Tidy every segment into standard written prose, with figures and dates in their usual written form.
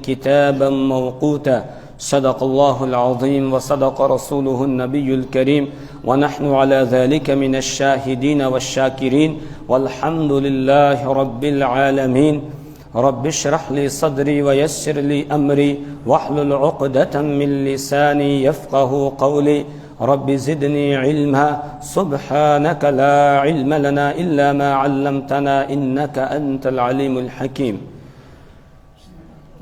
كتابا موقوتا صدق الله العظيم وصدق رسوله النبي الكريم ونحن على ذلك من الشاهدين والشاكرين والحمد لله رب العالمين رب اشرح لي صدري ويسر لي أمري واحلل عقدة من لساني يفقه قولي رب زدني علما سبحانك لا علم لنا إلا ما علمتنا إنك أنت العليم الحكيم.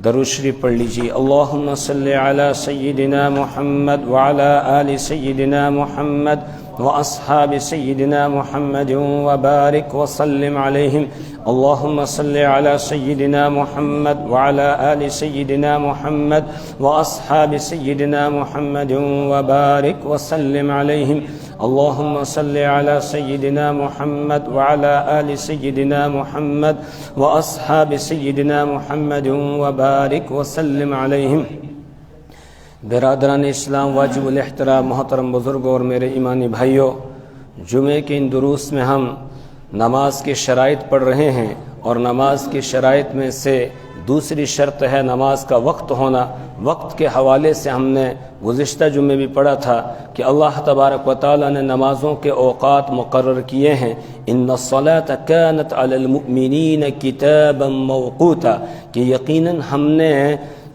درود شریف پڑھ لیجیے. اللہم صلی علی سیدنا محمد وعلی آل سیدنا محمد واصحاب سیدنا محمد وبارک وسلم علیہم. اللہم صلی علی سیدنا محمد وعلی آل سیدنا محمد واصحاب سیدنا محمد وبارک وسلم علیہم. اللہم صلی علی سیدنا محمد وعلی آل سیدنا محمد واصحاب سیدنا محمد وبارک وسلم علیہم. برادران اسلام، واجب الاحترام محترم بزرگوں اور میرے ایمانی بھائیوں، جمعے کے ان دروس میں ہم نماز کی شرائط پڑھ رہے ہیں، اور نماز کی شرائط میں سے دوسری شرط ہے نماز کا وقت ہونا. وقت کے حوالے سے ہم نے گزشتہ جمعے بھی پڑھا تھا کہ اللہ تبارک و تعالیٰ نے نمازوں کے اوقات مقرر کیے ہیں. ان الصلاۃ کانت علی المؤمنین کتابا موقوتا، کہ یقیناً ہم نے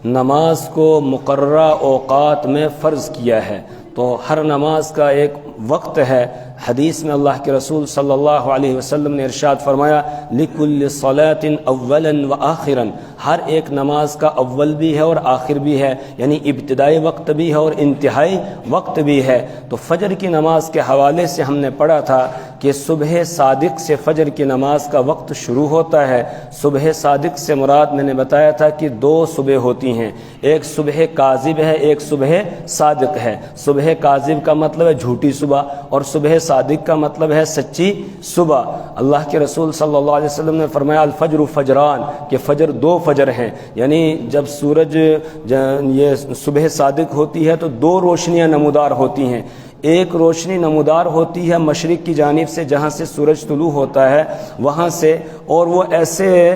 نماز کو مقررہ اوقات میں فرض کیا ہے. تو ہر نماز کا ایک وقت ہے. حدیث میں اللہ کے رسول صلی اللہ علیہ وسلم نے ارشاد فرمایا لِكُلِّ صَلَاةٍ أَوَّلًا وَآخِرًا، ہر ایک نماز کا اول بھی ہے اور آخر بھی ہے، یعنی ابتدائی وقت بھی ہے اور انتہائی وقت بھی ہے. تو فجر کی نماز کے حوالے سے ہم نے پڑھا تھا کہ صبح صادق سے فجر کی نماز کا وقت شروع ہوتا ہے. صبح صادق سے مراد میں نے بتایا تھا کہ دو صبح ہوتی ہیں، ایک صبح کاذب ہے، ایک صبح صادق ہے. صبح کاذب کا مطلب ہے جھوٹی صبح، اور صبح صادق کا مطلب ہے سچی صبح. اللہ کے رسول صلی اللہ علیہ وسلم نے فرمایا الفجر فجران، کہ فجر دو فجر ہیں. یعنی جب سورج یہ صبح صادق ہوتی ہے تو دو روشنیاں نمودار ہوتی ہیں. ایک روشنی نمودار ہوتی ہے مشرق کی جانب سے، جہاں سے سورج طلوع ہوتا ہے وہاں سے، اور وہ ایسے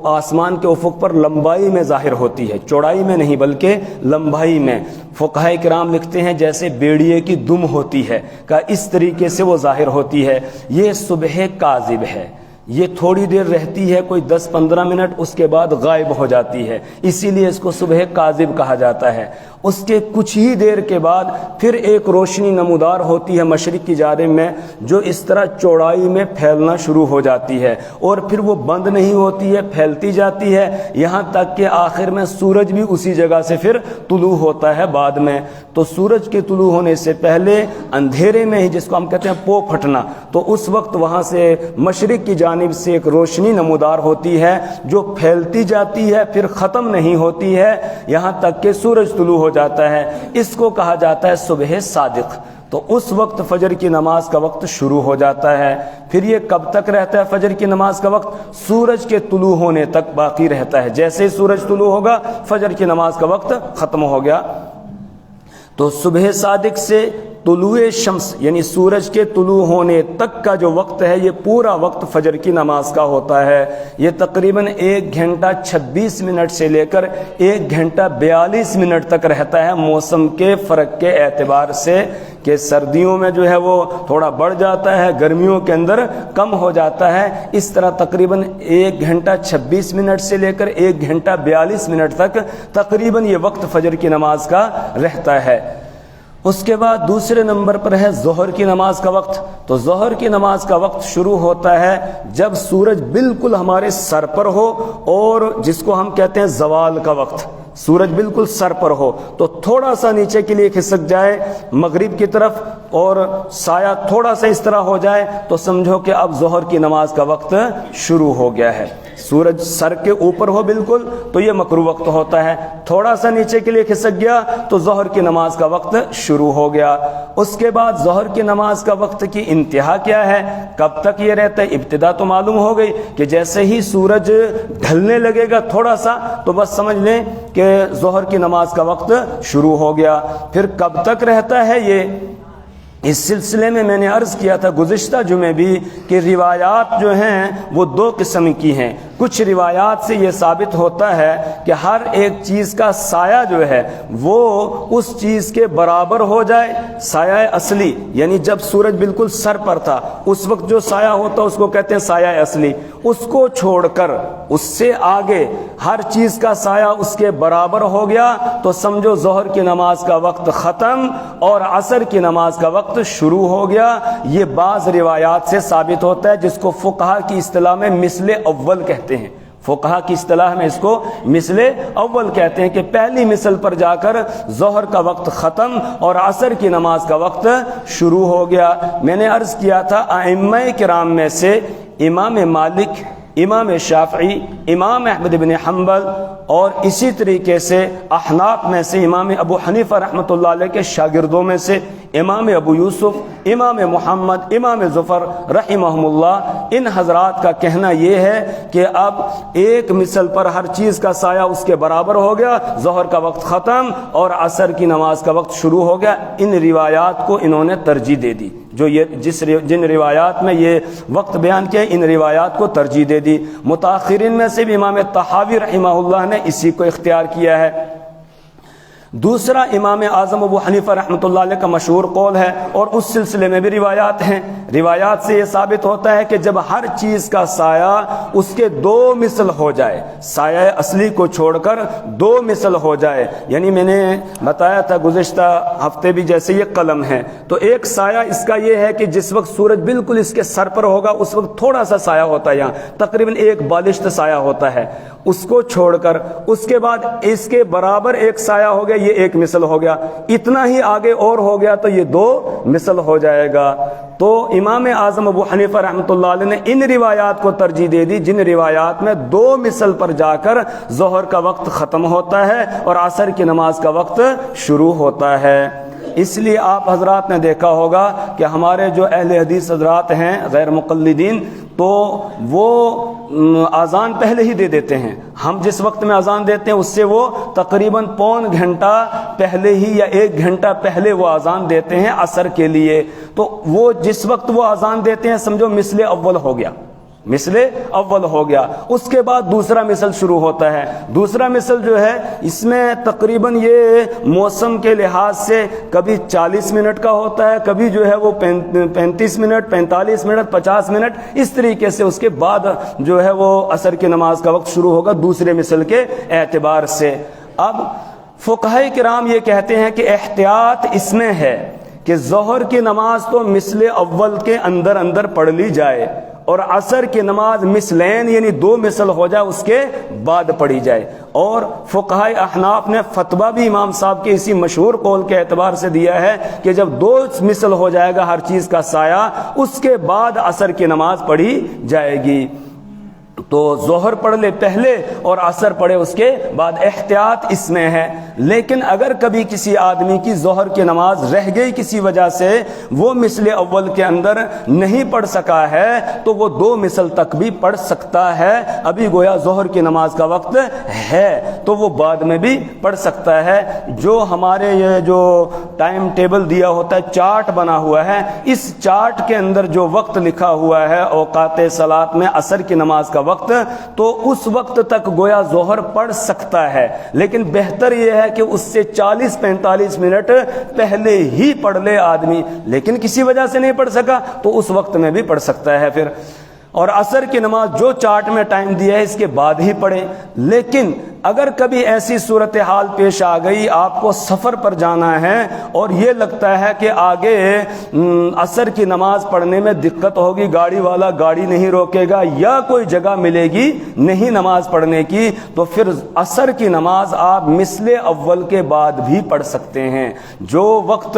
آسمان کے افق پر لمبائی میں ظاہر ہوتی ہے، چوڑائی میں نہیں بلکہ لمبائی میں. فقہاء کرام لکھتے ہیں جیسے بیڑیے کی دم ہوتی ہے کہ اس طریقے سے وہ ظاہر ہوتی ہے. یہ صبح کاذب ہے. یہ تھوڑی دیر رہتی ہے، کوئی 10-15 منٹ، اس کے بعد غائب ہو جاتی ہے، اسی لیے اس کو صبح کاذب کہا جاتا ہے. اس کے کچھ ہی دیر کے بعد پھر ایک روشنی نمودار ہوتی ہے مشرق کی جانب میں، جو اس طرح چوڑائی میں پھیلنا شروع ہو جاتی ہے، اور پھر وہ بند نہیں ہوتی ہے، پھیلتی جاتی ہے، یہاں تک کہ آخر میں سورج بھی اسی جگہ سے پھر طلوع ہوتا ہے بعد میں. تو سورج کے طلوع ہونے سے پہلے اندھیرے میں ہی، جس کو ہم کہتے ہیں پو پھٹنا، تو اس وقت وہاں سے مشرق کی جانب سے ایک روشنی نمودار ہوتی ہے جو پھیلتی جاتی ہے، پھر ختم نہیں ہوتی ہے یہاں تک کہ سورج طلوع ہو جاتا ہے. اس کو کہا جاتا ہے صبح صادق. تو اس وقت فجر کی نماز کا وقت شروع ہو جاتا ہے. پھر یہ کب تک رہتا ہے فجر کی نماز کا وقت؟ سورج کے طلوع ہونے تک باقی رہتا ہے. جیسے ہی سورج طلوع ہوگا فجر کی نماز کا وقت ختم ہو گیا. تو صبح صادق سے طلوع شمس یعنی سورج کے طلوع ہونے تک کا جو وقت ہے، یہ پورا وقت فجر کی نماز کا ہوتا ہے. یہ تقریباً 1 گھنٹہ 26 منٹ سے لے کر 1 گھنٹہ 42 منٹ تک رہتا ہے، موسم کے فرق کے اعتبار سے، کہ سردیوں میں جو ہے وہ تھوڑا بڑھ جاتا ہے، گرمیوں کے اندر کم ہو جاتا ہے. اس طرح تقریباً 1 گھنٹہ 26 منٹ سے لے کر 1 گھنٹہ 42 منٹ تک تقریباً یہ وقت فجر کی نماز کا رہتا ہے. اس کے بعد دوسرے نمبر پر ہے ظہر کی نماز کا وقت. تو ظہر کی نماز کا وقت شروع ہوتا ہے جب سورج بالکل ہمارے سر پر ہو، اور جس کو ہم کہتے ہیں زوال کا وقت. سورج بالکل سر پر ہو تو تھوڑا سا نیچے کے لیے کھسک جائے مغرب کی طرف، اور سایہ تھوڑا سا اس طرح ہو جائے تو سمجھو کہ اب ظہر کی نماز کا وقت شروع ہو گیا ہے. سورج سر کے اوپر ہو بالکل تو یہ مکروہ وقت ہوتا ہے. تھوڑا سا نیچے کے لیے کھسک گیا تو ظہر کی نماز کا وقت شروع ہو گیا. اس کے بعد ظہر کی نماز کا وقت کی انتہا کیا ہے، کب تک یہ رہتا ہے؟ ابتدا تو معلوم ہو گئی کہ جیسے ہی سورج ڈھلنے لگے گا تھوڑا سا تو بس سمجھ لیں کہ ظہر کی نماز کا وقت شروع ہو گیا. پھر کب تک رہتا ہے یہ؟ اس سلسلے میں میں نے عرض کیا تھا گزشتہ جمعے بھی کہ روایات جو ہیں وہ 2 قسم کی ہیں. کچھ روایات سے یہ ثابت ہوتا ہے کہ ہر ایک چیز کا سایہ جو ہے وہ اس چیز کے برابر ہو جائے، سایہ اصلی، یعنی جب سورج بالکل سر پر تھا اس وقت جو سایہ ہوتا اس کو کہتے ہیں سایہ اصلی، اس کو چھوڑ کر اس سے آگے ہر چیز کا سایہ اس کے برابر ہو گیا تو سمجھو ظہر کی نماز کا وقت ختم اور عصر کی نماز کا وقت شروع ہو گیا۔ یہ بعض روایات سے ثابت ہوتا ہے، جس کو فقہا کی اصطلاح میں مثل اول کہتے ہیں۔ فقہا کی اصطلاح میں اس کو مثل اول کہتے ہیں کہ پہلی مثل پر جا کر ظہر کا وقت ختم اور عصر کی نماز کا وقت شروع ہو گیا۔ میں نے عرض کیا تھا ائمہ کرام میں سے امام مالک، امام شافعی، امام احمد بن حنبل اور اسی طریقے سے احناف میں سے امام ابو حنیفہ رحمۃ اللہ علیہ کے شاگردوں میں سے امام ابو یوسف، امام محمد، امام ظفر رحمہم اللہ، ان حضرات کا کہنا یہ ہے کہ اب ایک مثل پر ہر چیز کا سایہ اس کے برابر ہو گیا، ظہر کا وقت ختم اور عصر کی نماز کا وقت شروع ہو گیا۔ ان روایات کو انہوں نے ترجیح دے دی، جو جن روایات میں یہ وقت بیان کیا ان روایات کو ترجیح دے دی۔ متاخرین میں سے بھی امام طحاوی رحمہ اللہ نے اسی کو اختیار کیا ہے۔ دوسرا امام اعظم ابو حنیفہ رحمۃ اللہ علیہ کا مشہور قول ہے اور اس سلسلے میں بھی روایات ہیں۔ روایات سے یہ ثابت ہوتا ہے کہ جب ہر چیز کا سایہ اس کے دو مثل ہو جائے، سایہ اصلی کو چھوڑ کر دو مثل ہو جائے، یعنی میں نے بتایا تھا گزشتہ ہفتے بھی جیسے یہ قلم ہے تو ایک سایہ اس کا یہ ہے کہ جس وقت سورج بالکل اس کے سر پر ہوگا اس وقت تھوڑا سا سایہ ہوتا ہے، یہاں تقریباً ایک بالشت سایہ ہوتا ہے، اس کو چھوڑ کر اس کے بعد اس کے برابر ایک سایہ ہو گیا، یہ ایک مثل ہو گیا، اتنا ہی آگے اور ہو گیا تو یہ دو مثل ہو جائے گا۔ تو امام اعظم ابو حنیفہ رحمۃ اللہ علیہ نے ان روایات کو ترجیح دے دی جن روایات میں دو مثل پر جا کر ظہر کا وقت ختم ہوتا ہے اور عصر کی نماز کا وقت شروع ہوتا ہے۔ اس لیے آپ حضرات نے دیکھا ہوگا کہ ہمارے جو اہل حدیث حضرات ہیں غیر مقلدین تو وہ اذان پہلے ہی دے دیتے ہیں، ہم جس وقت میں اذان دیتے ہیں اس سے وہ تقریباً پون گھنٹہ پہلے ہی یا ایک گھنٹہ پہلے وہ اذان دیتے ہیں عصر کے لیے، تو وہ جس وقت وہ اذان دیتے ہیں سمجھو مثل اول ہو گیا، مثل اول ہو گیا، اس کے بعد دوسرا مثل شروع ہوتا ہے۔ دوسرا مثل جو ہے اس میں تقریباً یہ موسم کے لحاظ سے کبھی 40 منٹ کا ہوتا ہے، کبھی جو ہے وہ 35 منٹ، 45 منٹ، 50 منٹ، اس طریقے سے اس کے بعد جو ہے وہ عصر کی نماز کا وقت شروع ہوگا دوسرے مثل کے اعتبار سے۔ اب فقہاء کرام یہ کہتے ہیں کہ احتیاط اس میں ہے کہ ظہر کی نماز تو مثل اول کے اندر اندر پڑھ لی جائے اور عصر کی نماز مثلین یعنی دو مثل ہو جائے اس کے بعد پڑھی جائے، اور فقہاء احناف نے فتویٰ بھی امام صاحب کے اسی مشہور قول کے اعتبار سے دیا ہے کہ جب دو مثل ہو جائے گا ہر چیز کا سایہ اس کے بعد عصر کی نماز پڑھی جائے گی۔ تو ظہر پڑھ لے پہلے اور عصر پڑھے اس کے بعد، احتیاط اس میں ہے۔ لیکن اگر کبھی کسی آدمی کی ظہر کی نماز رہ گئی کسی وجہ سے وہ مثل اول کے اندر نہیں پڑھ سکا ہے تو وہ دو مثل تک بھی پڑھ سکتا ہے، ابھی گویا ظہر کی نماز کا وقت ہے تو وہ بعد میں بھی پڑھ سکتا ہے۔ جو ہمارے یہ جو ٹائم ٹیبل دیا ہوتا ہے، چارٹ بنا ہوا ہے، اس چارٹ کے اندر جو وقت لکھا ہوا ہے اوقات صلاۃ میں عصر کی نماز کا وقت، تو اس وقت تک گویا ظہر پڑھ سکتا ہے، لیکن بہتر یہ ہے کہ اس سے 40-45 منٹ پہلے ہی پڑھ لے آدمی، لیکن کسی وجہ سے نہیں پڑھ سکا تو اس وقت میں بھی پڑھ سکتا ہے پھر، اور عصر کی نماز جو چارٹ میں ٹائم دیا ہے اس کے بعد ہی پڑھیں۔ لیکن اگر کبھی ایسی صورتحال پیش آ گئی، آپ کو سفر پر جانا ہے اور یہ لگتا ہے کہ آگے عصر کی نماز پڑھنے میں دقت ہوگی، گاڑی والا گاڑی نہیں روکے گا یا کوئی جگہ ملے گی نہیں نماز پڑھنے کی، تو پھر عصر کی نماز آپ مثل اول کے بعد بھی پڑھ سکتے ہیں۔ جو وقت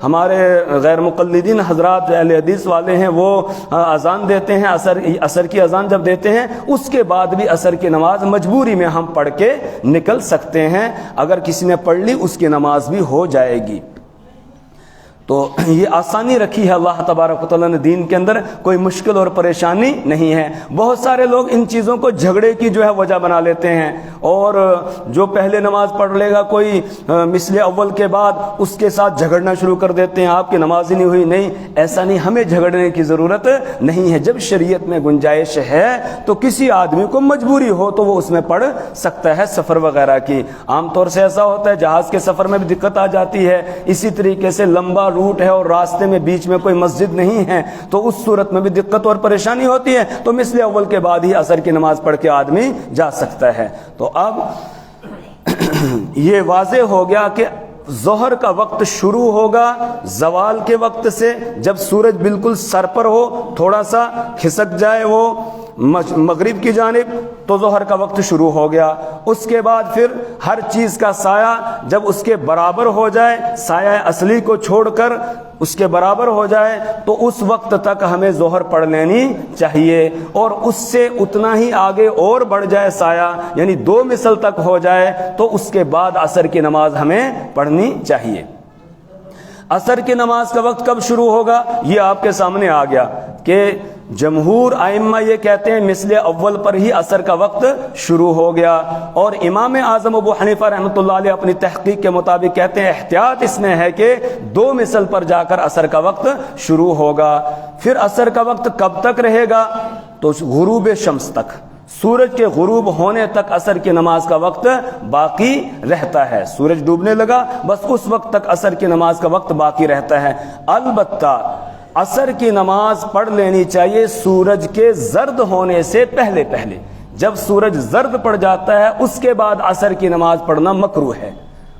ہمارے غیر مقلدین حضرات اہل حدیث والے ہیں وہ اذان دیتے ہیں، عصر کی اذان جب دیتے ہیں اس کے بعد بھی عصر کی نماز مجبوری میں ہم پڑھ کے نکل سکتے ہیں، اگر کسی نے پڑھ لی اس کی نماز بھی ہو جائے گی۔ تو یہ آسانی رکھی ہے اللہ تبارک و تعالیٰ نے دین کے اندر، کوئی مشکل اور پریشانی نہیں ہے۔ بہت سارے لوگ ان چیزوں کو جھگڑے کی جو ہے وجہ بنا لیتے ہیں، اور جو پہلے نماز پڑھ لے گا کوئی مثل اول کے بعد اس کے ساتھ جھگڑنا شروع کر دیتے ہیں، آپ کی نماز ہی نہیں ہوئی۔ نہیں، ایسا نہیں، ہمیں جھگڑنے کی ضرورت نہیں ہے۔ جب شریعت میں گنجائش ہے تو کسی آدمی کو مجبوری ہو تو وہ اس میں پڑھ سکتا ہے، سفر وغیرہ کی۔ عام طور سے ایسا ہوتا ہے جہاز کے سفر میں بھی دقت آ جاتی ہے، اسی طریقے سے لمبا روٹ ہے اور راستے میں بیچ میں کوئی مسجد نہیں ہے تو اس صورت میں بھی دقت اور پریشانی ہوتی ہے، تو مثل اول کے بعد ہی عصر کی نماز پڑھ کے آدمی جا سکتا ہے۔ تو اب یہ واضح ہو گیا کہ ظہر کا وقت شروع ہوگا زوال کے وقت سے، جب سورج بالکل سر پر ہو، تھوڑا سا کھسک جائے وہ مغرب کی جانب، تو ظہر کا وقت شروع ہو گیا۔ اس کے بعد پھر ہر چیز کا سایہ جب اس کے برابر ہو جائے، سایہ اصلی کو چھوڑ کر اس کے برابر ہو جائے، تو اس وقت تک ہمیں ظہر پڑھ لینی چاہیے، اور اس سے اتنا ہی آگے اور بڑھ جائے سایہ، یعنی 2 مثل تک ہو جائے، تو اس کے بعد عصر کی نماز ہمیں پڑھنی چاہیے۔ عصر کی نماز کا وقت کب شروع ہوگا یہ آپ کے سامنے آ گیا کہ جمہور ائمہ یہ کہتے ہیں مثل اول پر ہی عصر کا وقت شروع ہو گیا، اور امام اعظم ابو حنیفہ رحمۃ اللہ علیہ اپنی تحقیق کے مطابق کہتے ہیں احتیاط اس میں ہے کہ 2 مثل پر جا کر عصر کا وقت شروع ہوگا۔ پھر عصر کا وقت کب تک رہے گا؟ تو غروب شمس تک، سورج کے غروب ہونے تک عصر کی نماز کا وقت باقی رہتا ہے۔ سورج ڈوبنے لگا، بس اس وقت تک عصر کی نماز کا وقت باقی رہتا ہے۔ البتہ عصر کی نماز پڑھ لینی چاہیے سورج کے زرد ہونے سے پہلے پہلے۔ جب سورج زرد پڑ جاتا ہے اس کے بعد عصر کی نماز پڑھنا مکروہ ہے،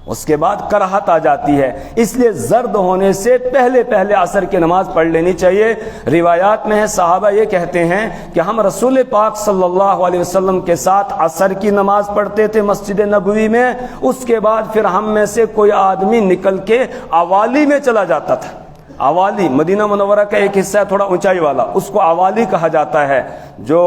اس کے بعد کراہت آ جاتی ہے، اس لیے زرد ہونے سے پہلے پہلے عصر کی نماز پڑھ لینی چاہیے۔ روایات میں ہے صحابہ یہ کہتے ہیں کہ ہم رسول پاک صلی اللہ علیہ وسلم کے ساتھ عصر کی نماز پڑھتے تھے مسجد نبوی میں، اس کے بعد پھر ہم میں سے کوئی آدمی نکل کے اوالی میں چلا جاتا تھا۔ اوالی مدینہ منورہ کا ایک حصہ ہے تھوڑا اونچائی والا، اس کو اوالی کہا جاتا ہے۔ جو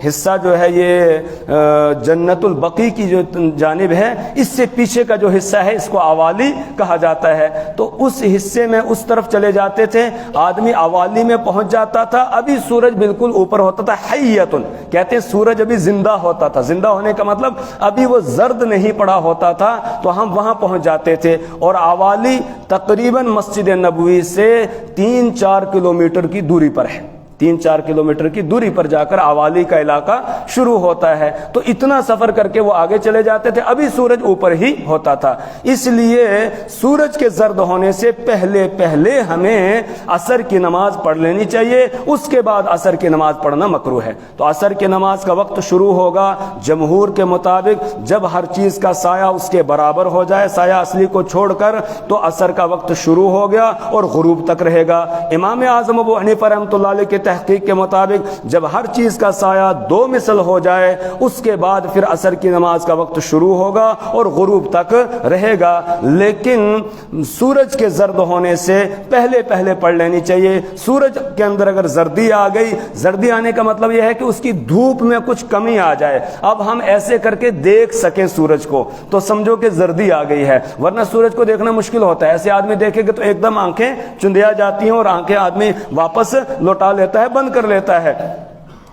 حصہ جو ہے یہ جنت البقیع کی جو جانب ہے، اس سے پیچھے کا جو حصہ ہے اس کو اوالی کہا جاتا ہے۔ تو اس حصے میں اس طرف چلے جاتے تھے، آدمی اوالی میں پہنچ جاتا تھا، ابھی سورج بالکل اوپر ہوتا تھا، حیۃ کہتے ہیں سورج ابھی زندہ ہوتا تھا۔ زندہ ہونے کا مطلب ابھی وہ زرد نہیں پڑا ہوتا تھا، تو ہم وہاں پہنچ جاتے تھے۔ اور اوالی تقریباً مسجد نبوی سے 3-4 کلومیٹر کی دوری پر ہے، 3-4 کلومیٹر کی دوری پر جا کر اوالی کا علاقہ شروع ہوتا ہے۔ تو اتنا سفر کر کے وہ آگے چلے جاتے تھے، ابھی سورج اوپر ہی ہوتا تھا۔ اس لیے سورج کے زرد ہونے سے پہلے پہلے ہمیں عصر کی نماز پڑھ لینی چاہیے، اس کے بعد عصر کی نماز پڑھنا مکروہ ہے۔ تو عصر کی نماز کا وقت شروع ہوگا جمہور کے مطابق جب ہر چیز کا سایہ اس کے برابر ہو جائے، سایہ اصلی کو چھوڑ کر، تو عصر کا وقت شروع ہو گیا اور غروب تک رہے گا۔ امام اعظم ابو حنیفہ رحمۃ اللہ علیہ کے تحقیق کے مطابق جب ہر چیز کا سایہ 2 مثل ہو جائے اس کے بعد پھر عصر کی نماز کا وقت شروع ہوگا اور غروب تک رہے گا، لیکن سورج کے زرد ہونے سے پہلے پہلے پڑھ لینی چاہیے۔ سورج کے اندر اگر زردی آ گئی، زردی آنے کا مطلب یہ ہے کہ اس کی دھوپ میں کچھ کمی آ جائے، اب ہم ایسے کر کے دیکھ سکیں سورج کو، تو سمجھو کہ زردی آ گئی ہے، ورنہ سورج کو دیکھنا مشکل ہوتا ہے۔ ایسے آدمی دیکھے گا تو ایک دم آنکھیں چندیا جاتی ہیں اور آنکھیں آدمی واپس لوٹا لیتا ہے، بند کر لیتا ہے۔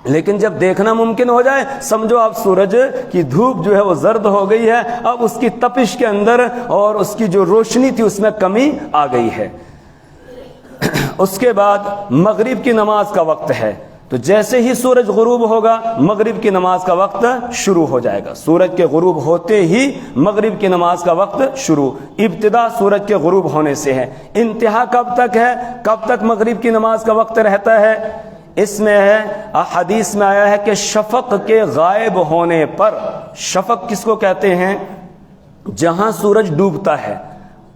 لیکن جب دیکھنا ممکن ہو جائے، سمجھو اب سورج کی دھوپ جو ہے وہ زرد ہو گئی ہے، اب اس کی تپش کے اندر اور اس کی جو روشنی تھی اس میں کمی آ گئی ہے۔ اس کے بعد مغرب کی نماز کا وقت ہے، تو جیسے ہی سورج غروب ہوگا مغرب کی نماز کا وقت شروع ہو جائے گا۔ سورج کے غروب ہوتے ہی مغرب کی نماز کا وقت شروع، ابتدا سورج کے غروب ہونے سے ہے، انتہا کب تک ہے، کب تک مغرب کی نماز کا وقت رہتا ہے؟ اس میں ہے، حدیث میں آیا ہے کہ شفق کے غائب ہونے پر، شفق کس کو کہتے ہیں؟ جہاں سورج ڈوبتا ہے۔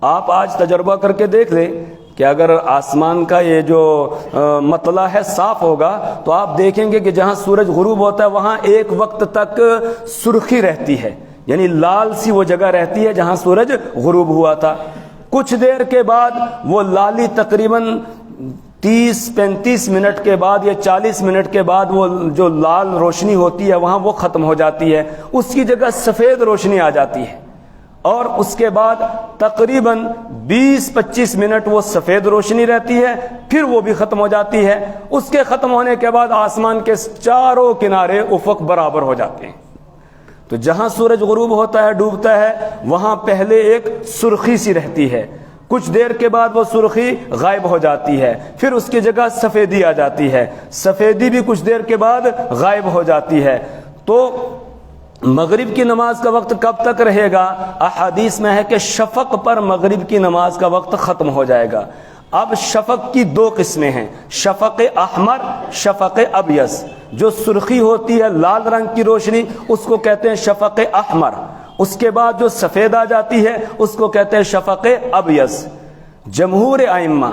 آپ آج تجربہ کر کے دیکھ لیں کہ اگر آسمان کا یہ جو مطلع ہے صاف ہوگا تو آپ دیکھیں گے کہ جہاں سورج غروب ہوتا ہے وہاں ایک وقت تک سرخی رہتی ہے، یعنی لال سی وہ جگہ رہتی ہے جہاں سورج غروب ہوا تھا۔ کچھ دیر کے بعد وہ لالی تقریباً 30-35 منٹ کے بعد یا 40 منٹ کے بعد وہ جو لال روشنی ہوتی ہے وہاں وہ ختم ہو جاتی ہے، اس کی جگہ سفید روشنی آ جاتی ہے، اور اس کے بعد تقریباً 20-25 منٹ وہ سفید روشنی رہتی ہے، پھر وہ بھی ختم ہو جاتی ہے۔ اس کے ختم ہونے کے بعد آسمان کے چاروں کنارے افق برابر ہو جاتے ہیں۔ تو جہاں سورج غروب ہوتا ہے، ڈوبتا ہے، وہاں پہلے ایک سرخی سی رہتی ہے، کچھ دیر کے بعد وہ سرخی غائب ہو جاتی ہے، پھر اس کی جگہ سفیدی آ جاتی ہے، سفیدی بھی کچھ دیر کے بعد غائب ہو جاتی ہے۔ تو مغرب کی نماز کا وقت کب تک رہے گا؟ احادیث میں ہے کہ شفق پر مغرب کی نماز کا وقت ختم ہو جائے گا۔ اب شفق کی دو قسمیں ہیں، شفق احمر، شفق ابیض۔ جو سرخی ہوتی ہے لال رنگ کی روشنی، اس کو کہتے ہیں شفق احمر۔ اس کے بعد جو سفید آ جاتی ہے اس کو کہتے ہیں شفق ابیض۔ جمہور ائمہ،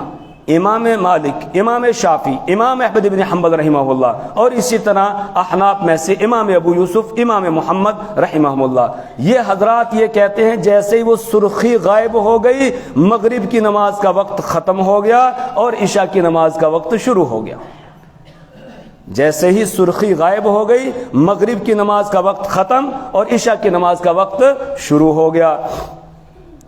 امام مالک، امام شافعی، امام احمد بن حنبل رحمہ اللہ، اور اسی طرح احناف میں سے امام ابو یوسف، امام محمد رحمہ اللہ، یہ حضرات یہ کہتے ہیں جیسے ہی وہ سرخی غائب ہو گئی مغرب کی نماز کا وقت ختم ہو گیا اور عشاء کی نماز کا وقت شروع ہو گیا۔ جیسے ہی سرخی غائب ہو گئی مغرب کی نماز کا وقت ختم اور عشاء کی نماز کا وقت شروع ہو گیا۔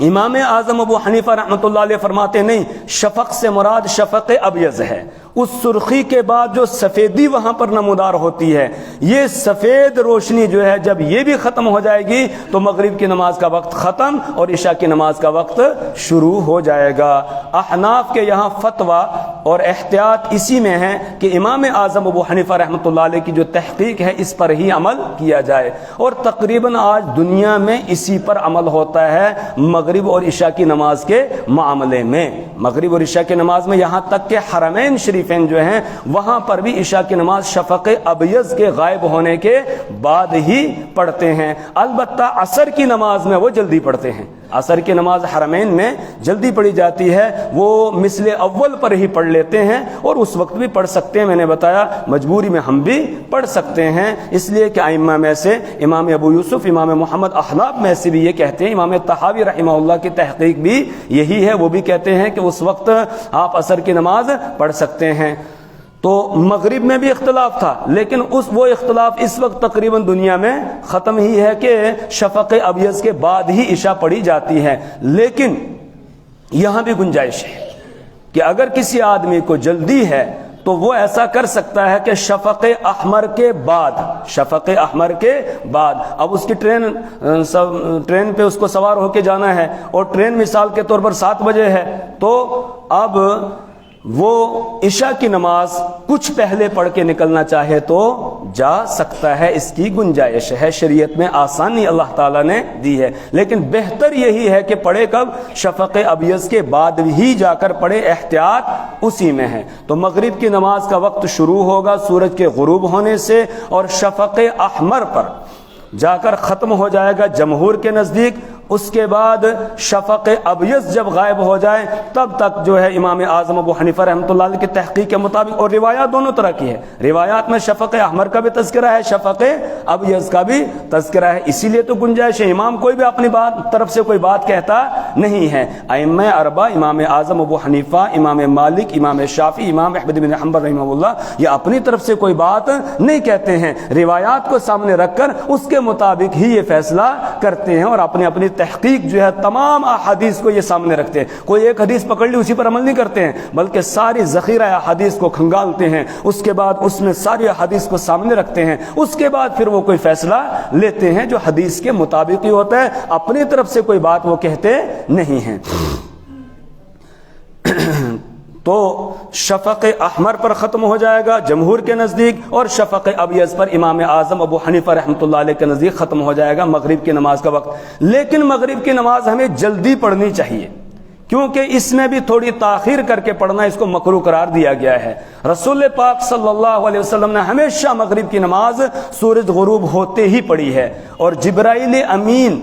امام اعظم ابو حنیفہ رحمۃ اللہ علیہ فرماتے نہیں، شفق سے مراد شفق ابیض ہے۔ اس سرخی کے بعد جو سفیدی وہاں پر نمودار ہوتی ہے، یہ سفید روشنی جو ہے جب یہ بھی ختم ہو جائے گی تو مغرب کی نماز کا وقت ختم اور عشاء کی نماز کا وقت شروع ہو جائے گا۔ احناف کے یہاں فتویٰ اور احتیاط اسی میں ہے کہ امام اعظم ابو حنیفہ رحمۃ اللہ علیہ کی جو تحقیق ہے اس پر ہی عمل کیا جائے، اور تقریباً آج دنیا میں اسی پر عمل ہوتا ہے مغرب اور عشاء کی نماز کے معاملے میں۔ مغرب اور عشاء کی نماز میں یہاں تک کہ حرمین شریفین جو ہیں وہاں پر بھی عشاء کی نماز شفق ابیض کے غائب ہونے کے بعد ہی پڑھتے ہیں۔ البتہ عصر کی نماز میں وہ جلدی پڑھتے ہیں۔ عصر کی نماز حرمین میں جلدی پڑھی جاتی ہے، وہ مثل اول پر ہی پڑھ لیتے ہیں، اور اس وقت بھی پڑھ سکتے ہیں۔ میں نے بتایا مجبوری میں ہم بھی پڑھ سکتے ہیں، اس لیے کہ ائمہ میں سے امام ابو یوسف، امام محمد، احناف میں سے بھی یہ کہتے ہیں، امام طحاوی رحمہ اللہ کی تحقیق بھی یہی ہے، وہ بھی کہتے ہیں کہ اس وقت آپ عصر کی نماز پڑھ سکتے ہیں۔ تو مغرب میں بھی اختلاف تھا، لیکن وہ اختلاف اس وقت تقریباً دنیا میں ختم ہی ہے کہ شفق ابیض کے بعد ہی عشاء پڑھی جاتی ہے۔ لیکن یہاں بھی گنجائش ہے کہ اگر کسی آدمی کو جلدی ہے تو وہ ایسا کر سکتا ہے کہ شفق احمر کے بعد، شفق احمر کے بعد، اب اس کی ٹرین پہ اس کو سوار ہو کے جانا ہے اور ٹرین مثال کے طور پر 7 بجے ہے، تو اب وہ عشاء کی نماز کچھ پہلے پڑھ کے نکلنا چاہے تو جا سکتا ہے، اس کی گنجائش ہے، شریعت میں آسانی اللہ تعالیٰ نے دی ہے۔ لیکن بہتر یہی ہے کہ پڑھے کب؟ شفق ابیض کے بعد ہی جا کر پڑھے، احتیاط اسی میں ہے۔ تو مغرب کی نماز کا وقت شروع ہوگا سورج کے غروب ہونے سے اور شفق احمر پر جا کر ختم ہو جائے گا جمہور کے نزدیک۔ اس کے بعد شفق ابیض جب غائب ہو جائے تب تک جو ہے امام اعظم ابو حنیفہ رحمۃ اللہ علیہ کی تحقیق کے مطابق، اور روایات دونوں طرح کی ہے، روایات میں شفق احمر کا بھی تذکرہ ہے، شفق ابیض کا بھی تذکرہ ہے، اسی لیے تو گنجائش ہے، امام کوئی بھی اپنی طرف سے کوئی بات کہتا نہیں ہے۔ ائمہ اربعہ، امام اعظم ابو حنیفہ، امام مالک، امام شافعی، امام احمد بن حنبل رحمہ اللہ، یہ اپنی طرف سے کوئی بات نہیں کہتے ہیں، روایات کو سامنے رکھ کر اس کے مطابق ہی یہ فیصلہ کرتے ہیں اور اپنی اپنی تحقیق جو ہے تمام احادیث کو یہ سامنے رکھتے ہیں۔ کوئی ایک حدیث پکڑ لی اسی پر عمل نہیں کرتے ہیں، بلکہ ساری ذخیرہ احادیث کو کھنگالتے ہیں، اس کے بعد اس میں ساری احادیث کو سامنے رکھتے ہیں، اس کے بعد پھر وہ کوئی فیصلہ لیتے ہیں جو حدیث کے مطابق ہی ہوتا ہے، اپنی طرف سے کوئی بات وہ کہتے نہیں ہیں۔ تو شفق احمر پر ختم ہو جائے گا جمہور کے نزدیک، اور شفق ابیض پر امام اعظم ابو حنیفہ رحمۃ اللہ علیہ کے نزدیک ختم ہو جائے گا مغرب کی نماز کا وقت۔ لیکن مغرب کی نماز ہمیں جلدی پڑھنی چاہیے، کیونکہ اس میں بھی تھوڑی تاخیر کر کے پڑھنا اس کو مکروہ قرار دیا گیا ہے۔ رسول پاک صلی اللہ علیہ وسلم نے ہمیشہ مغرب کی نماز سورج غروب ہوتے ہی پڑھی ہے، اور جبرائیل امین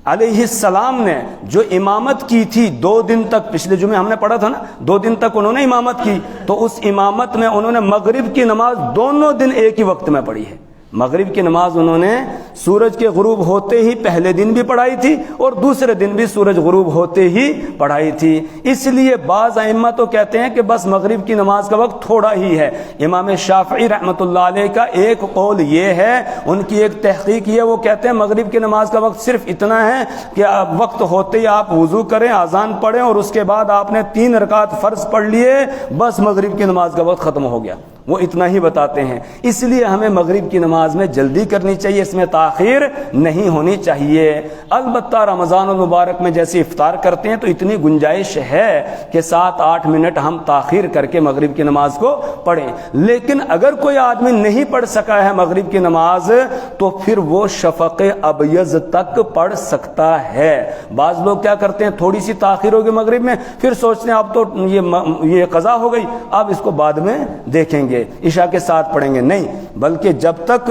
علیہ السلام نے جو امامت کی تھی 2 دن تک، پچھلے جمعے ہم نے پڑھا تھا نا، 2 دن تک انہوں نے امامت کی، تو اس امامت میں انہوں نے مغرب کی نماز دونوں دن ایک ہی وقت میں پڑھی ہے۔ مغرب کی نماز انہوں نے سورج کے غروب ہوتے ہی پہلے دن بھی پڑھائی تھی اور دوسرے دن بھی سورج غروب ہوتے ہی پڑھائی تھی۔ اس لیے بعض ائمہ تو کہتے ہیں کہ بس مغرب کی نماز کا وقت تھوڑا ہی ہے۔ امام شافعی رحمۃ اللہ علیہ کا ایک قول یہ ہے، ان کی ایک تحقیق یہ، وہ کہتے ہیں مغرب کی نماز کا وقت صرف اتنا ہے کہ وقت ہوتے ہی آپ وضو کریں، اذان پڑھیں اور اس کے بعد آپ نے 3 رکعت فرض پڑھ لیے، بس مغرب کی نماز کا وقت ختم ہو گیا۔ وہ اتنا ہی بتاتے ہیں۔ اس لیے ہمیں مغرب کی نماز میں جلدی کرنی چاہیے، اس میں تاخیر نہیں ہونی چاہیے۔ البتہ رمضان المبارک میں جیسے افطار کرتے ہیں تو اتنی گنجائش ہے کہ 7-8 منٹ ہم تاخیر کر کے مغرب کی نماز کو پڑھیں، لیکن اگر کوئی آدمی نہیں پڑھ سکا ہے مغرب کی نماز تو پھر وہ شفق ابیض تک پڑھ سکتا ہے۔ بعض لوگ کیا کرتے ہیں، تھوڑی سی تاخیر ہوگی مغرب میں، پھر سوچتے ہیں اب تو یہ قضا ہو گئی، اب اس کو بعد میں دیکھیں گے، عشاء کے ساتھ پڑھیں گے۔ نہیں، بلکہ جب تک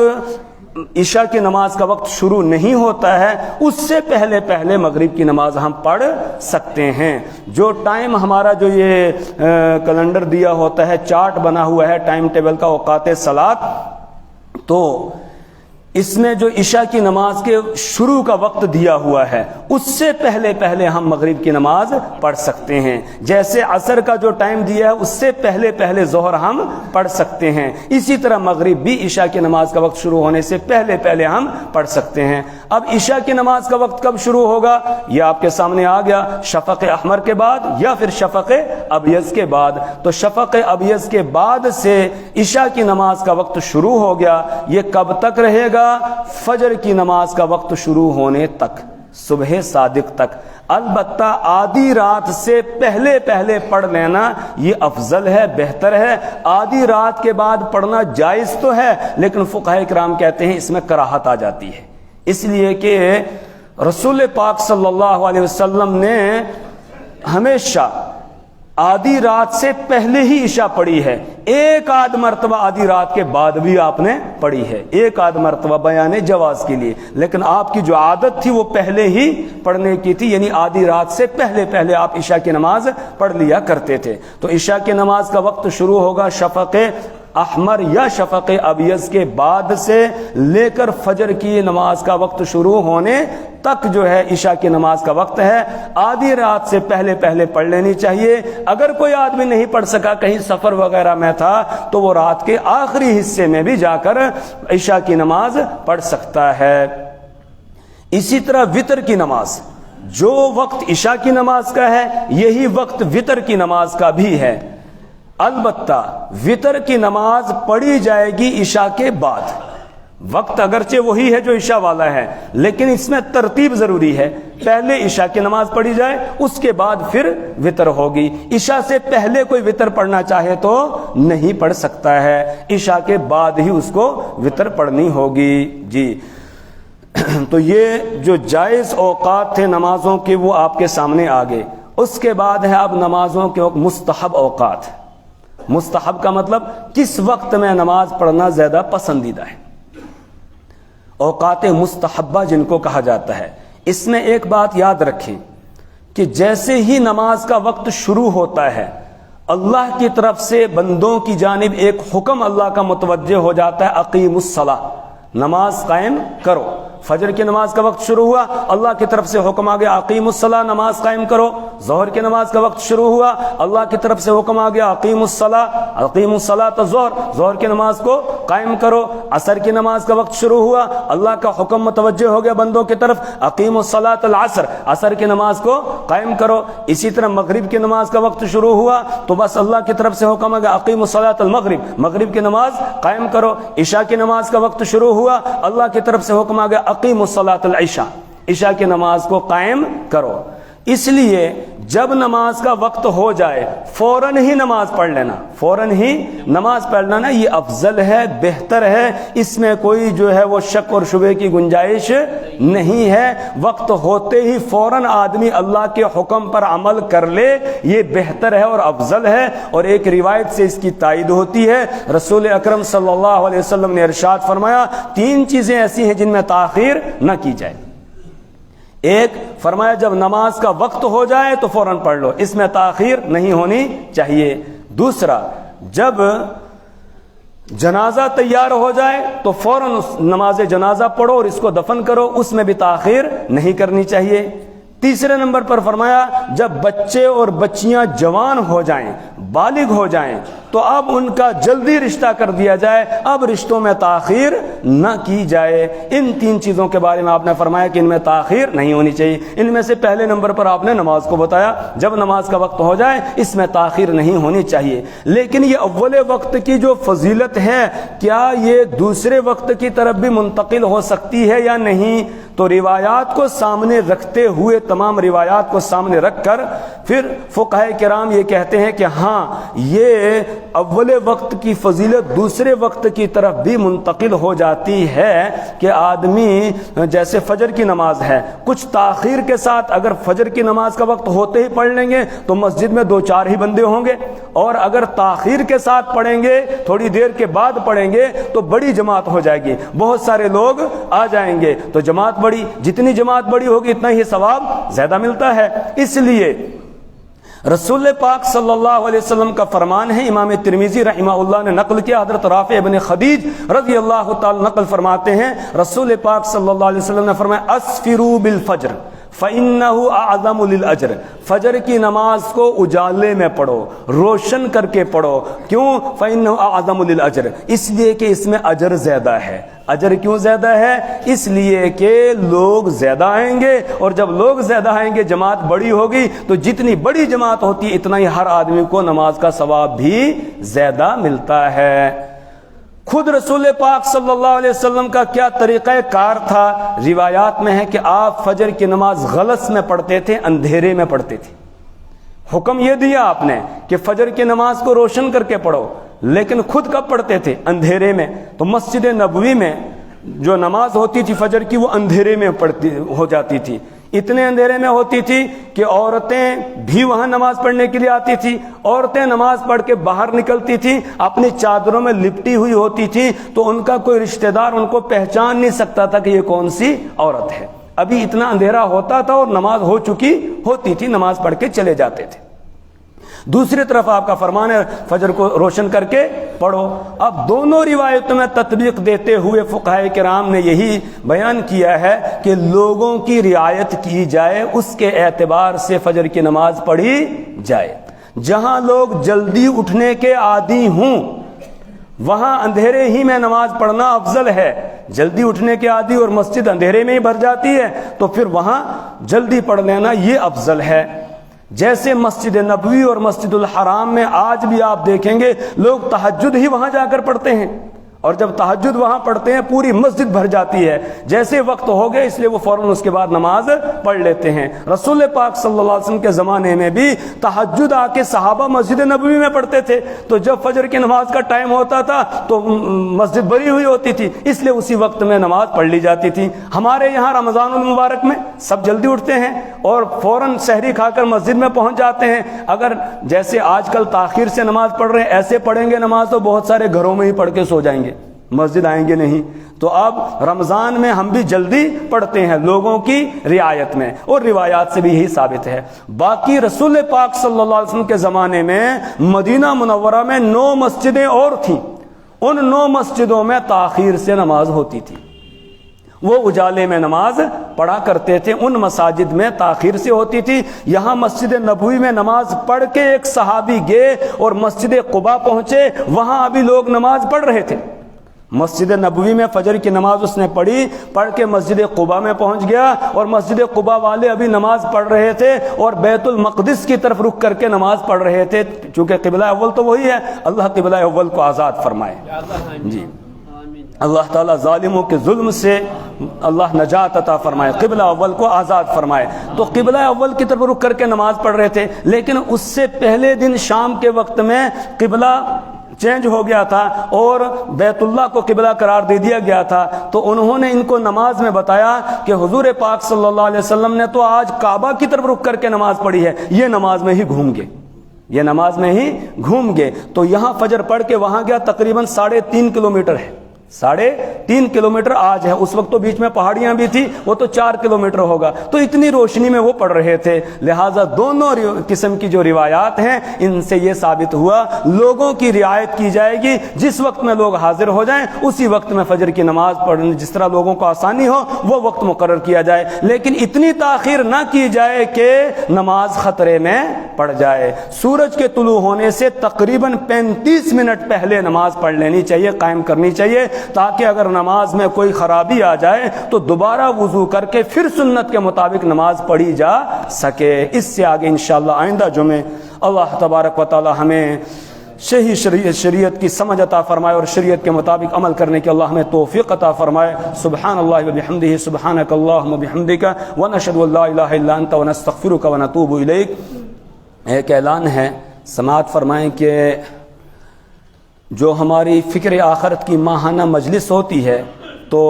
عشاء کی نماز کا وقت شروع نہیں ہوتا ہے اس سے پہلے پہلے مغرب کی نماز ہم پڑھ سکتے ہیں۔ جو ٹائم ہمارا جو یہ کیلنڈر دیا ہوتا ہے، چارٹ بنا ہوا ہے ٹائم ٹیبل کا اوقات صلاۃ، تو اس میں جو عشاء کی نماز کے شروع کا وقت دیا ہوا ہے اس سے پہلے پہلے ہم مغرب کی نماز پڑھ سکتے ہیں۔ جیسے عصر کا جو ٹائم دیا ہے اس سے پہلے پہلے ظہر ہم پڑھ سکتے ہیں، اسی طرح مغرب بھی عشاء کی نماز کا وقت شروع ہونے سے پہلے پہلے ہم پڑھ سکتے ہیں۔ اب عشاء کی نماز کا وقت کب شروع ہوگا یہ آپ کے سامنے آ گیا، شفق احمر کے بعد یا پھر شفق ابیض کے بعد۔ تو شفق ابیض کے بعد سے عشاء کی نماز کا وقت شروع ہو گیا۔ یہ کب تک رہے گا؟ فجر کی نماز کا وقت شروع ہونے تک، صبح صادق تک۔ البتہ آدھی رات سے پہلے پہلے پڑھ لینا یہ افضل ہے، بہتر ہے۔ آدھی رات کے بعد پڑھنا جائز تو ہے لیکن فقہاء کرام کہتے ہیں اس میں کراہت آ جاتی ہے، اس لیے کہ رسول پاک صلی اللہ علیہ وسلم نے ہمیشہ آدھی رات سے پہلے ہی عشاء پڑھی ہے، ایک آدھ مرتبہ آدھی رات کے بعد بھی آپ نے پڑھی ہے، ایک آدھ مرتبہ بیان جواز کے لیے، لیکن آپ کی جو عادت تھی وہ پہلے ہی پڑھنے کی تھی، یعنی آدھی رات سے پہلے پہلے آپ عشاء کی نماز پڑھ لیا کرتے تھے۔ تو عشاء کی نماز کا وقت شروع ہوگا شفق احمر یا شفق ابیض کے بعد سے لے کر فجر کی نماز کا وقت شروع ہونے تک جو ہے عشاء کی نماز کا وقت ہے۔ آدھی رات سے پہلے پہلے پڑھ لینی چاہیے۔ اگر کوئی آدمی نہیں پڑھ سکا، کہیں سفر وغیرہ میں تھا، تو وہ رات کے آخری حصے میں بھی جا کر عشاء کی نماز پڑھ سکتا ہے۔ اسی طرح وتر کی نماز، جو وقت عشاء کی نماز کا ہے یہی وقت وتر کی نماز کا بھی ہے۔ البتہ وتر کی نماز پڑھی جائے گی عشاء کے بعد، وقت اگرچہ وہی ہے جو عشاء والا ہے لیکن اس میں ترتیب ضروری ہے، پہلے عشاء کی نماز پڑھی جائے اس کے بعد پھر وتر ہوگی۔ عشاء سے پہلے کوئی وتر پڑھنا چاہے تو نہیں پڑھ سکتا ہے، عشاء کے بعد ہی اس کو وتر پڑھنی ہوگی۔ جی تو یہ جو جائز اوقات تھے نمازوں کے وہ آپ کے سامنے آگے۔ اس کے بعد ہے اب نمازوں کے مستحب اوقات۔ مستحب کا مطلب کس وقت میں نماز پڑھنا زیادہ پسندیدہ ہے، اوقات مستحبہ جن کو کہا جاتا ہے۔ اس میں ایک بات یاد رکھیں کہ جیسے ہی نماز کا وقت شروع ہوتا ہے اللہ کی طرف سے بندوں کی جانب ایک حکم اللہ کا متوجہ ہو جاتا ہے، اقیم الصلاۃ، نماز قائم کرو۔ فجر کی نماز کا وقت شروع ہوا، اللہ کی طرف سے حکم آ گیا اقیم الصلاۃ، نماز قائم کرو۔ ظہر کی نماز کا وقت شروع ہوا، اللہ کی طرف سے حکم آ گیا اقیم الصلاۃ ظہر، ظہر کی نماز کو قائم کرو۔ عصر کی نماز کا وقت شروع ہوا، اللہ کا حکم متوجہ ہو گیا بندوں کی طرف اقیم الصلاۃ العصر، عصر کی نماز کو قائم کرو۔ اسی طرح مغرب کی نماز کا وقت شروع ہوا تو بس اللہ کی طرف سے حکم آ گیا اقیم الصلاۃ المغرب، مغرب کی نماز قائم کرو۔ عشاء کی نماز کا وقت شروع ہوا، اللہ کی طرف سے حکم آ گیا اقیم الصلاۃ العشاء، عشاء کی نماز کو قائم کرو۔ اس لیے جب نماز کا وقت ہو جائے فوراً ہی نماز پڑھ لینا، فوراً ہی نماز پڑھ لینا، یہ افضل ہے، بہتر ہے، اس میں کوئی جو ہے وہ شک اور شبہ کی گنجائش نہیں ہے۔ وقت ہوتے ہی فوراً آدمی اللہ کے حکم پر عمل کر لے، یہ بہتر ہے اور افضل ہے۔ اور ایک روایت سے اس کی تائید ہوتی ہے، رسول اکرم صلی اللہ علیہ وسلم نے ارشاد فرمایا 3 چیزیں ایسی ہیں جن میں تاخیر نہ کی جائے۔ ایک فرمایا جب نماز کا وقت ہو جائے تو فوراً پڑھ لو، اس میں تاخیر نہیں ہونی چاہیے۔ دوسرا، جب جنازہ تیار ہو جائے تو فوراً نماز جنازہ پڑھو اور اس کو دفن کرو، اس میں بھی تاخیر نہیں کرنی چاہیے۔ تیسرے نمبر پر فرمایا جب بچے اور بچیاں جوان ہو جائیں، بالغ ہو جائیں، تو اب ان کا جلدی رشتہ کر دیا جائے، اب رشتوں میں تاخیر نہ کی جائے۔ ان تین چیزوں کے بارے میں آپ نے فرمایا کہ ان میں تاخیر نہیں ہونی چاہیے۔ ان میں سے پہلے نمبر پر آپ نے نماز کو بتایا، جب نماز کا وقت ہو جائے اس میں تاخیر نہیں ہونی چاہیے۔ لیکن یہ اول وقت کی جو فضیلت ہے، کیا یہ دوسرے وقت کی طرف بھی منتقل ہو سکتی ہے یا نہیں؟ تو روایات کو سامنے رکھتے ہوئے، تمام روایات کو سامنے رکھ کر پھر فقہاء کرام یہ کہتے ہیں کہ ہاں، یہ اول وقت کی فضیلت دوسرے وقت کی طرف بھی منتقل ہو جاتی ہے کہ آدمی جیسے فجر کی نماز ہے، کچھ تاخیر کے ساتھ اگر فجر کی نماز کا وقت ہوتے ہی پڑھ لیں گے تو مسجد میں 2-4 ہی بندے ہوں گے، اور اگر تاخیر کے ساتھ پڑھیں گے، تھوڑی دیر کے بعد پڑھیں گے تو بڑی جماعت ہو جائے گی، بہت سارے لوگ آ جائیں گے، تو جماعت بڑی، جتنی جماعت بڑی ہوگی اتنا ہی ثواب زیادہ ملتا ہے۔ اس لیے رسول پاک صلی اللہ علیہ وسلم کا فرمان ہے، امام ترمذی رحمہ اللہ نے نقل کیا، حضرت رافع بن خدیج رضی اللہ تعالی نقل فرماتے ہیں، رسول پاک صلی اللہ علیہ وسلم نے فرمایا اسفروا بالفجر فَإِنَّهُ أَعْظَمُ لِلْأَجْرِ، فجر کی نماز کو اجالے میں پڑھو، روشن کر کے پڑھو، کیوں؟ فَإِنَّهُ أَعْظَمُ لِلْأَجْرِ، اس لیے کہ اس میں اجر زیادہ ہے۔ اجر کیوں زیادہ ہے؟ اس لیے کہ لوگ زیادہ آئیں گے، اور جب لوگ زیادہ آئیں گے جماعت بڑی ہوگی، تو جتنی بڑی جماعت ہوتی ہے اتنا ہی ہر آدمی کو نماز کا ثواب بھی زیادہ ملتا ہے۔ خود رسول پاک صلی اللہ علیہ وسلم کا کیا طریقہ کار تھا؟ روایات میں ہے کہ آپ فجر کی نماز غلس میں پڑھتے تھے، اندھیرے میں پڑھتے تھے۔ حکم یہ دیا آپ نے کہ فجر کی نماز کو روشن کر کے پڑھو، لیکن خود کب پڑھتے تھے؟ اندھیرے میں۔ تو مسجد نبوی میں جو نماز ہوتی تھی فجر کی، وہ اندھیرے میں ہو جاتی تھی، اتنے اندھیرے میں ہوتی تھی کہ عورتیں بھی وہاں نماز پڑھنے کے لیے آتی تھی، عورتیں نماز پڑھ کے باہر نکلتی تھی، اپنی چادروں میں لپٹی ہوئی ہوتی تھی، تو ان کا کوئی رشتہ دار ان کو پہچان نہیں سکتا تھا کہ یہ کون سی عورت ہے۔ ابھی اتنا اندھیرا ہوتا تھا اور نماز ہو چکی ہوتی تھی، نماز پڑھ کے چلے جاتے تھے۔ دوسری طرف آپ کا فرمان ہے فجر کو روشن کر کے پڑھو۔ اب دونوں روایتوں میں تطبیق دیتے ہوئے فقہاء کرام نے یہی بیان کیا ہے کہ لوگوں کی رعایت کی جائے، اس کے اعتبار سے فجر کی نماز پڑھی جائے۔ جہاں لوگ جلدی اٹھنے کے عادی ہوں وہاں اندھیرے ہی میں نماز پڑھنا افضل ہے۔ جلدی اٹھنے کے عادی اور مسجد اندھیرے میں ہی بھر جاتی ہے تو پھر وہاں جلدی پڑھ لینا یہ افضل ہے۔ جیسے مسجد نبوی اور مسجد الحرام میں آج بھی آپ دیکھیں گے لوگ تہجد ہی وہاں جا کر پڑھتے ہیں، اور جب تہجد وہاں پڑھتے ہیں پوری مسجد بھر جاتی ہے۔ جیسے وقت ہو گئے اس لیے وہ فوراً اس کے بعد نماز پڑھ لیتے ہیں۔ رسول پاک صلی اللہ علیہ وسلم کے زمانے میں بھی تہجد آ کے صحابہ مسجد نبوی میں پڑھتے تھے، تو جب فجر کی نماز کا ٹائم ہوتا تھا تو مسجد بھری ہوئی ہوتی تھی، اس لیے اسی وقت میں نماز پڑھ لی جاتی تھی۔ ہمارے یہاں رمضان المبارک میں سب جلدی اٹھتے ہیں اور فوراً سحری کھا کر مسجد میں پہنچ جاتے ہیں۔ اگر جیسے آج کل تاخیر سے نماز پڑھ رہے ہیں ایسے پڑھیں گے نماز تو بہت سارے گھروں میں ہی پڑھ کے سو جائیں گے، مسجد آئیں گے نہیں۔ تو اب رمضان میں ہم بھی جلدی پڑھتے ہیں لوگوں کی رعایت میں، اور روایات سے بھی یہی ثابت ہے۔ باقی رسول پاک صلی اللہ علیہ وسلم کے زمانے میں مدینہ منورہ میں 9 مسجدیں اور تھیں، ان 9 مسجدوں میں تاخیر سے نماز ہوتی تھی، وہ اجالے میں نماز پڑھا کرتے تھے، ان مساجد میں تاخیر سے ہوتی تھی۔ یہاں مسجد نبوی میں نماز پڑھ کے ایک صحابی گئے اور مسجد قباء پہنچے، وہاں ابھی لوگ نماز پڑھ رہے تھے۔ مسجد نبوی میں فجر کی نماز اس نے پڑھ کے مسجد قباء میں پہنچ گیا، اور مسجد قباء والے ابھی نماز پڑھ رہے تھے اور بیت المقدس کی طرف رخ کر کے نماز پڑھ رہے تھے، چونکہ قبلہ اول تو وہی ہے۔ اللہ قبلہ اول کو آزاد فرمائے جی، اللہ تعالیٰ ظالموں کے ظلم سے اللہ نجات عطا فرمائے، قبلہ اول کو آزاد فرمائے۔ تو قبلہ اول کی طرف رخ کر کے نماز پڑھ رہے تھے، لیکن اس سے پہلے دن شام کے وقت میں قبلہ چینج ہو گیا تھا اور بیت اللہ کو قبلہ قرار دے دیا گیا تھا۔ تو انہوں نے ان کو نماز میں بتایا کہ حضور پاک صلی اللہ علیہ وسلم نے تو آج کعبہ کی طرف رخ کر کے نماز پڑھی ہے، یہ نماز میں ہی گھوم گئے، یہ نماز میں ہی گھوم گئے۔ تو یہاں فجر پڑھ کے وہاں گیا، تقریباً 3.5 کلومیٹر ہے، 3.5 کلومیٹر آج ہے، اس وقت تو بیچ میں پہاڑیاں بھی تھی، وہ تو 4 کلومیٹر ہوگا، تو اتنی روشنی میں وہ پڑھ رہے تھے۔ لہٰذا دونوں قسم کی جو روایات ہیں ان سے یہ ثابت ہوا لوگوں کی رعایت کی جائے گی، جس وقت میں لوگ حاضر ہو جائیں اسی وقت میں فجر کی نماز پڑھنے، جس طرح لوگوں کو آسانی ہو وہ وقت مقرر کیا جائے، لیکن اتنی تاخیر نہ کی جائے کہ نماز خطرے میں پڑ جائے۔ سورج کے طلوع ہونے سے تقریباً 35 منٹ پہلے نماز پڑھ لینی چاہیے، قائم کرنی چاہیے، تاکہ اگر نماز میں کوئی خرابی آ جائے تو دوبارہ وضو کر کے پھر سنت کے مطابق نماز پڑھی جا سکے۔ اس سے آگے انشاءاللہ آئندہ جمعے اللہ تبارک و تعالی ہمیں صحیح شریعت کی سمجھ عطا فرمائے اور شریعت کے مطابق عمل کرنے کی اللہ ہمیں توفیق عطا فرمائے۔ سبحان اللہ وبحمدہ، سبحانک اللہم وبحمدک، ونشہد ان لا الہ الا انت ونستغفرک ونتوب الیک۔ ایک اعلان ہے، سماعت فرمائیں کہ جو ہماری فکر آخرت کی ماہانہ مجلس ہوتی ہے تو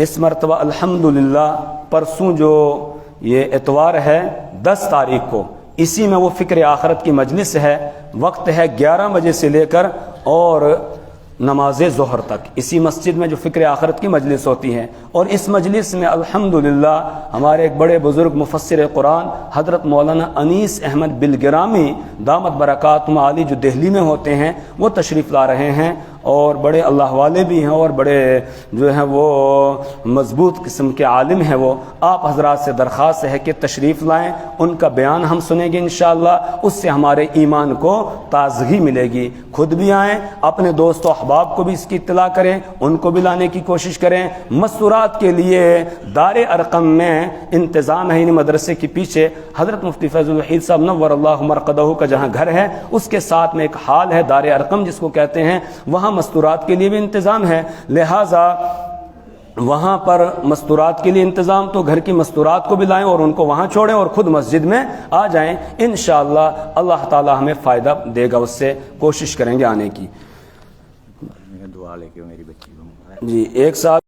اس مرتبہ الحمدللہ پرسوں جو یہ اتوار ہے 10 تاریخ کو، اسی میں وہ فکر آخرت کی مجلس ہے، وقت ہے 11 بجے سے لے کر اور نماز ظہر تک، اسی مسجد میں جو فکر آخرت کی مجلس ہوتی ہے۔ اور اس مجلس میں الحمدللہ ہمارے ایک بڑے بزرگ مفسر قرآن حضرت مولانا انیس احمد بلگرامی دامت برکاتہم عالی جو دہلی میں ہوتے ہیں وہ تشریف لا رہے ہیں، اور بڑے اللہ والے بھی ہیں اور بڑے جو ہیں وہ مضبوط قسم کے عالم ہیں۔ وہ آپ حضرات سے درخواست ہے کہ تشریف لائیں، ان کا بیان ہم سنیں گے انشاءاللہ، اس سے ہمارے ایمان کو تازگی ملے گی۔ خود بھی آئیں، اپنے دوست و احباب کو بھی اس کی اطلاع کریں، ان کو بھی لانے کی کوشش کریں۔ مستورات کے لیے دار ارقم میں انتظام ہے، مدرسے کے پیچھے حضرت مفتی فیض الوحید صاحب نور اللہ مرقدہ کا جہاں گھر ہے اس کے ساتھ میں ایک ہال ہے دار ارقم جس کو کہتے ہیں، وہاں مستورات کے لیے بھی انتظام ہے، لہٰذا وہاں پر مستورات کے لیے انتظام، تو گھر کی مستورات کو بھی لائیں اور ان کو وہاں چھوڑیں اور خود مسجد میں آ جائیں، انشاءاللہ اللہ تعالی ہمیں فائدہ دے گا، اس سے کوشش کریں گے آنے کی۔ دعا لے کے میری بچی کو جی ایک ساتھ